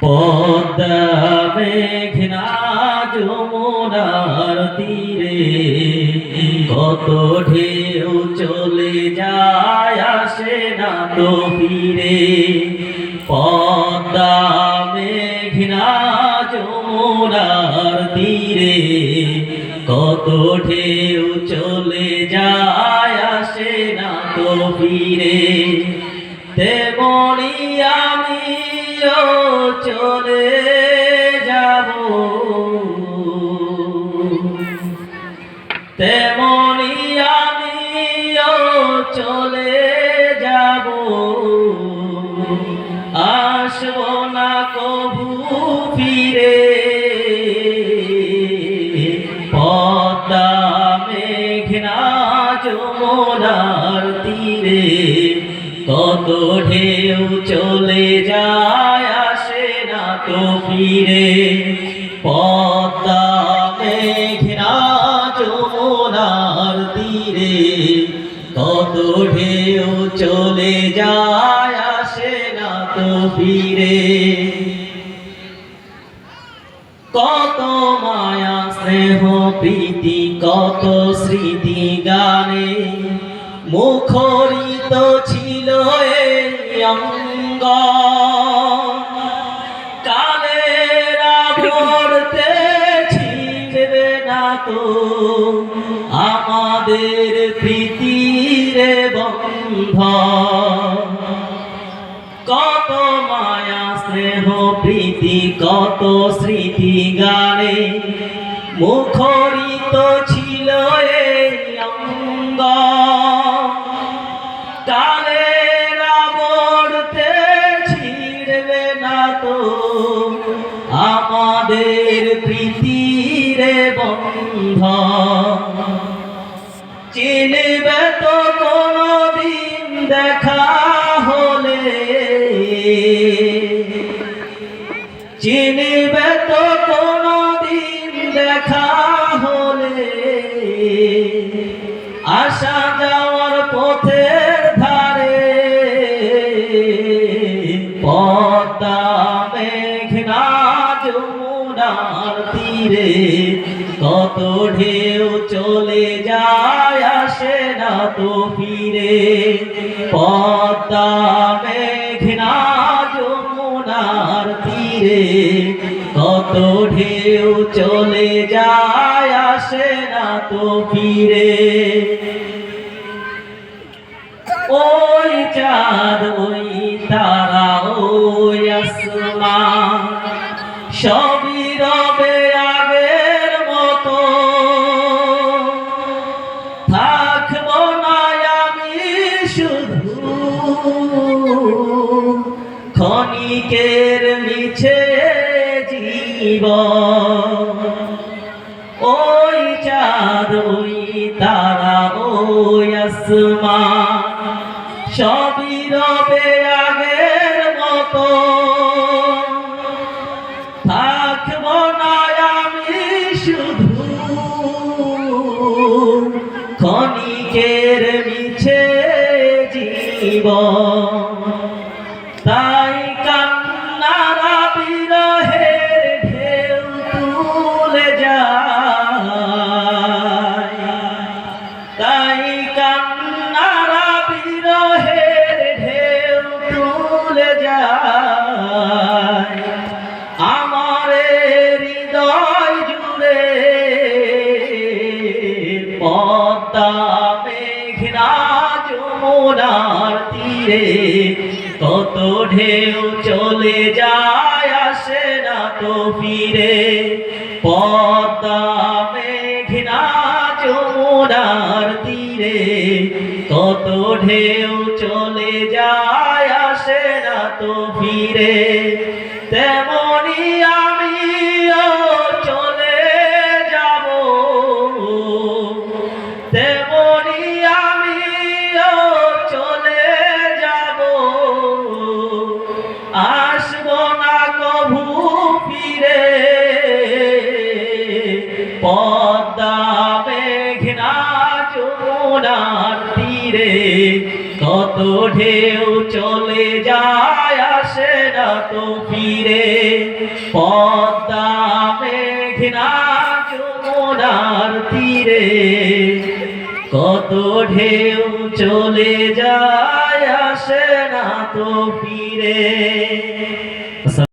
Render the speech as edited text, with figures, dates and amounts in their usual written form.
পদ্মা মেঘনা যমুনার তীরে কত ঢেউ চলে যায় আসে না তো ফিরে। পদ্মা মেঘনা যমুনার তীরে কত ঢেউ চলে যায় আসে না তো ফিরে। তেমনি আমিও চলে যাব, তেমনি আমিও চলে যাব, আসব না কভু ফিরে। পদ্মা মেঘনা যমুনার তীরে কত ঢেউ চলে যায় আসে না তো ফিরে। পদ্মা মেঘনা যমুনার তীরে কত ঢেউ চলে যায় আসে না তো ফিরে। কত মায়া স্নেহ প্রীতি কত স্মৃতি গানে মুখরিত ছিল এই অঙ্গ। কালের আবর্তে ছিঁড়বে না তো আমাদের প্রীতির বন্ধন। কত মায়া স্নেহ প্রীতি কত স্মৃতি গানে মুখরিত ছিল এই অঙ্গ। কালের আবর্তে ছিঁড়বে না তো আমাদের প্রীতির বন্ধন। চিনবে তো কোনদিন দেখা হলে, চিনবে তো কোনদিন দেখা হলে, আসা যাওয়ার পথের ধারে। পদ্মা মেঘনা যমুনার তীরে কত ঢেউ চলে যায় আসে না তো ফিরে। পদ্মা মেঘনা যমুনার তীরে কত ঢেউ চলে যায় আসে না তো ফিরে। ওই চাঁদ ওই তারা ওই আসমান সবই রবে আগের মতো। থাকবো না আমি শুধু ক্ষণিকের মিছে জীবন। ওই চাঁদ ওই তারা ওই আসমান সবই রবে আগের মতো। থাকবো না আমি শুধু ক্ষণিকের মিছে জীবন। তাই কান্নারা বিরহের ঢেউ তুলে যায়, তাই কান্নারা বিরহের ঢেউ তুলে যায় আমার হৃদয় জুড়ে। পদ্মা মেঘনা যমুনার তীরে কত ঢেউ চলে যায় আসে না তো ফিরে। পদ্মা মেঘনা যমুনার তীরে কত ঢেউ চলে যায় আসে না তো ফিরে। তেমনি আমিও চলে যাব, তেমনি আমিও চলে যাব, আসব না কভু ফিরে। পদ্মা মেঘনা যমুনার তীরে কত ঢেউ চলে যায় আসে না তো ফিরে। পদ্মা মেঘনা যমুনার তীরে কত ঢেউ চলে যায় আসে না তো ফিরে।